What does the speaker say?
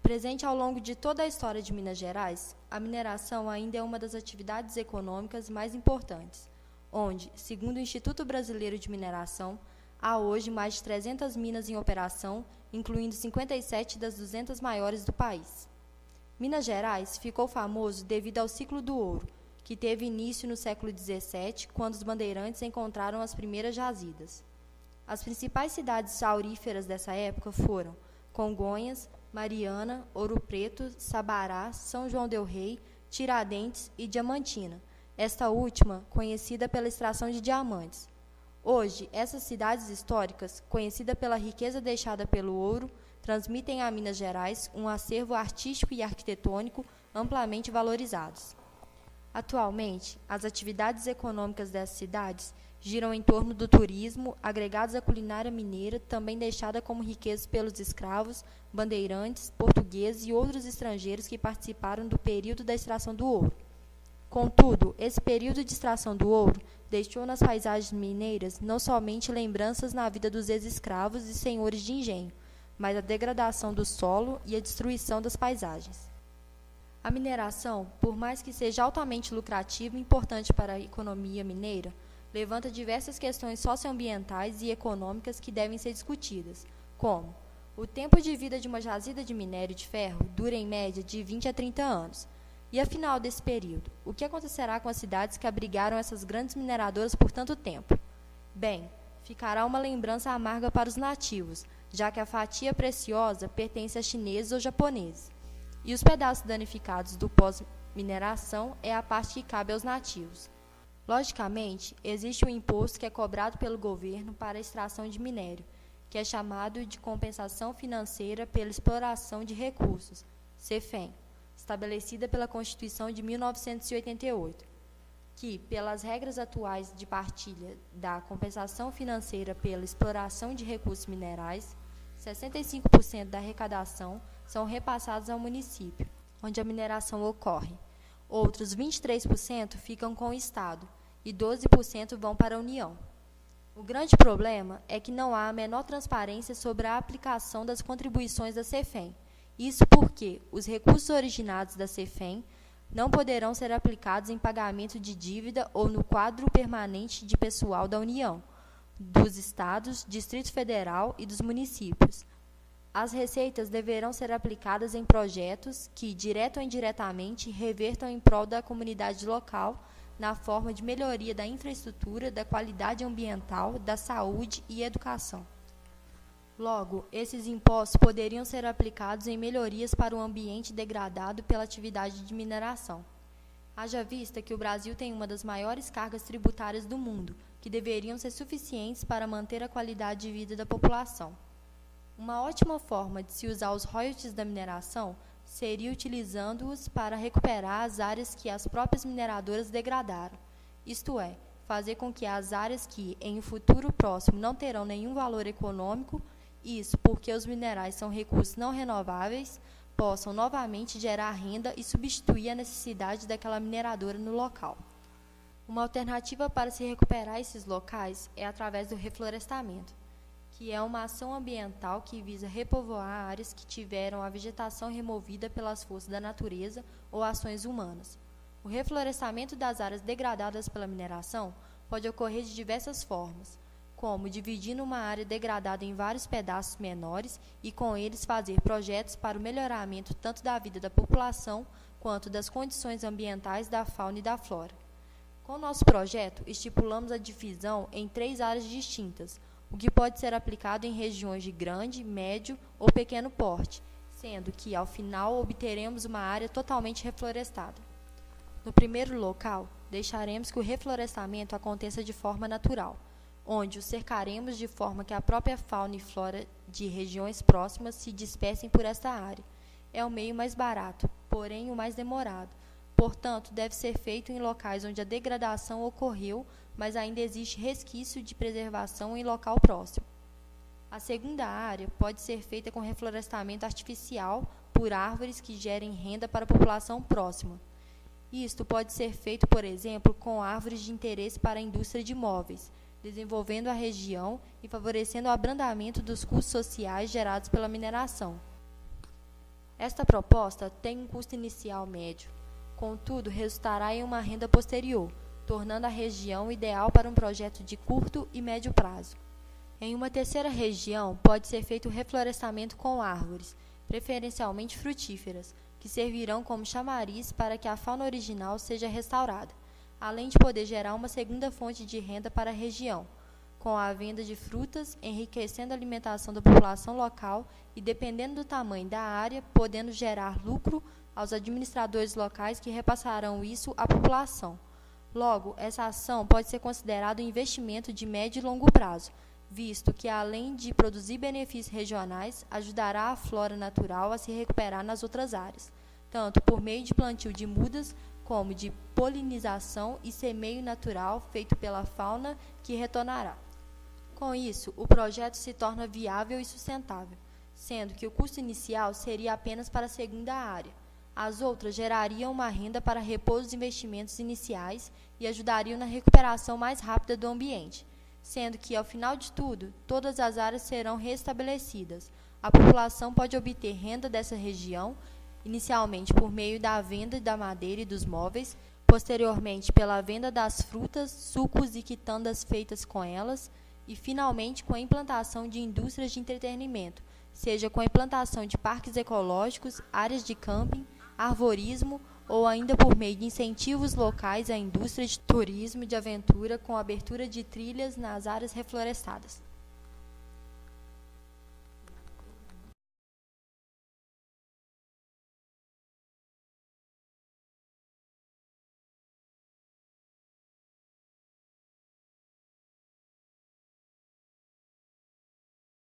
Presente ao longo de toda a história de Minas Gerais, a mineração ainda é uma das atividades econômicas mais importantes, onde, segundo o Instituto Brasileiro de Mineração, há hoje mais de 300 minas em operação, incluindo 57 das 200 maiores do país. Minas Gerais ficou famoso devido ao ciclo do ouro, que teve início no século XVII, quando os bandeirantes encontraram as primeiras jazidas. As principais cidades auríferas dessa época foram Congonhas, Mariana, Ouro Preto, Sabará, São João del Rei, Tiradentes e Diamantina, esta última conhecida pela extração de diamantes. Hoje, essas cidades históricas, conhecidas pela riqueza deixada pelo ouro, transmitem a Minas Gerais um acervo artístico e arquitetônico amplamente valorizados. Atualmente, as atividades econômicas dessas cidades giram em torno do turismo, agregados à culinária mineira, também deixada como riqueza pelos escravos, bandeirantes, portugueses e outros estrangeiros que participaram do período da extração do ouro. Contudo, esse período de extração do ouro deixou nas paisagens mineiras não somente lembranças na vida dos ex-escravos e senhores de engenho, mas a degradação do solo e a destruição das paisagens. A mineração, por mais que seja altamente lucrativa e importante para a economia mineira, levanta diversas questões socioambientais e econômicas que devem ser discutidas, como o tempo de vida de uma jazida de minério de ferro dura em média de 20 a 30 anos. E afinal desse período, o que acontecerá com as cidades que abrigaram essas grandes mineradoras por tanto tempo? Bem, ficará uma lembrança amarga para os nativos, já que a fatia preciosa pertence a chineses ou japoneses. E os pedaços danificados do pós-mineração é a parte que cabe aos nativos. Logicamente, existe um imposto que é cobrado pelo governo para a extração de minério, que é chamado de Compensação Financeira pela Exploração de Recursos, CEFEM, estabelecida pela Constituição de 1988, que, pelas regras atuais de partilha da compensação financeira pela exploração de recursos minerais, 65% da arrecadação são repassados ao município, onde a mineração ocorre. Outros 23% ficam com o Estado e 12% vão para a União. O grande problema é que não há a menor transparência sobre a aplicação das contribuições da CEFEM. Isso porque os recursos originados da CEFEM não poderão ser aplicados em pagamento de dívida ou no quadro permanente de pessoal da União, dos Estados, Distrito Federal e dos municípios. As receitas deverão ser aplicadas em projetos que, direto ou indiretamente, revertam em prol da comunidade local, na forma de melhoria da infraestrutura, da qualidade ambiental, da saúde e educação. Logo, esses impostos poderiam ser aplicados em melhorias para o ambiente degradado pela atividade de mineração. Haja vista que o Brasil tem uma das maiores cargas tributárias do mundo, que deveriam ser suficientes para manter a qualidade de vida da população. Uma ótima forma de se usar os royalties da mineração seria utilizando-os para recuperar as áreas que as próprias mineradoras degradaram, isto é, fazer com que as áreas que, em um futuro próximo, não terão nenhum valor econômico, isso porque os minerais são recursos não renováveis, possam novamente gerar renda e substituir a necessidade daquela mineradora no local. Uma alternativa para se recuperar esses locais é através do reflorestamento, que é uma ação ambiental que visa repovoar áreas que tiveram a vegetação removida pelas forças da natureza ou ações humanas. O reflorestamento das áreas degradadas pela mineração pode ocorrer de diversas formas, como dividindo uma área degradada em vários pedaços menores e com eles fazer projetos para o melhoramento tanto da vida da população quanto das condições ambientais da fauna e da flora. Com o nosso projeto, estipulamos a divisão em 3 áreas distintas, o que pode ser aplicado em regiões de grande, médio ou pequeno porte, sendo que, ao final, obteremos uma área totalmente reflorestada. No primeiro local, deixaremos que o reflorestamento aconteça de forma natural, onde o cercaremos de forma que a própria fauna e flora de regiões próximas se dispersem por esta área. É o meio mais barato, porém o mais demorado. Portanto, deve ser feito em locais onde a degradação ocorreu, mas ainda existe resquício de preservação em local próximo. A segunda área pode ser feita com reflorestamento artificial por árvores que gerem renda para a população próxima. Isto pode ser feito, por exemplo, com árvores de interesse para a indústria de móveis, desenvolvendo a região e favorecendo o abrandamento dos custos sociais gerados pela mineração. Esta proposta tem um custo inicial médio, contudo, resultará em uma renda posterior, tornando a região ideal para um projeto de curto e médio prazo. Em uma terceira região, pode ser feito o reflorestamento com árvores, preferencialmente frutíferas, que servirão como chamariz para que a fauna original seja restaurada, além de poder gerar uma segunda fonte de renda para a região, com a venda de frutas, enriquecendo a alimentação da população local e, dependendo do tamanho da área, podendo gerar lucro aos administradores locais que repassarão isso à população. Logo, essa ação pode ser considerada um investimento de médio e longo prazo, visto que, além de produzir benefícios regionais, ajudará a flora natural a se recuperar nas outras áreas, tanto por meio de plantio de mudas, como de polinização e semeio natural feito pela fauna que retornará. Com isso, o projeto se torna viável e sustentável, sendo que o custo inicial seria apenas para a segunda área. As outras gerariam uma renda para repor os investimentos iniciais e ajudariam na recuperação mais rápida do ambiente, sendo que, ao final de tudo, todas as áreas serão restabelecidas. A população pode obter renda dessa região, inicialmente por meio da venda da madeira e dos móveis, posteriormente pela venda das frutas, sucos e quitandas feitas com elas, e finalmente com a implantação de indústrias de entretenimento, seja com a implantação de parques ecológicos, áreas de camping, arvorismo ou ainda por meio de incentivos locais à indústria de turismo de aventura com abertura de trilhas nas áreas reflorestadas.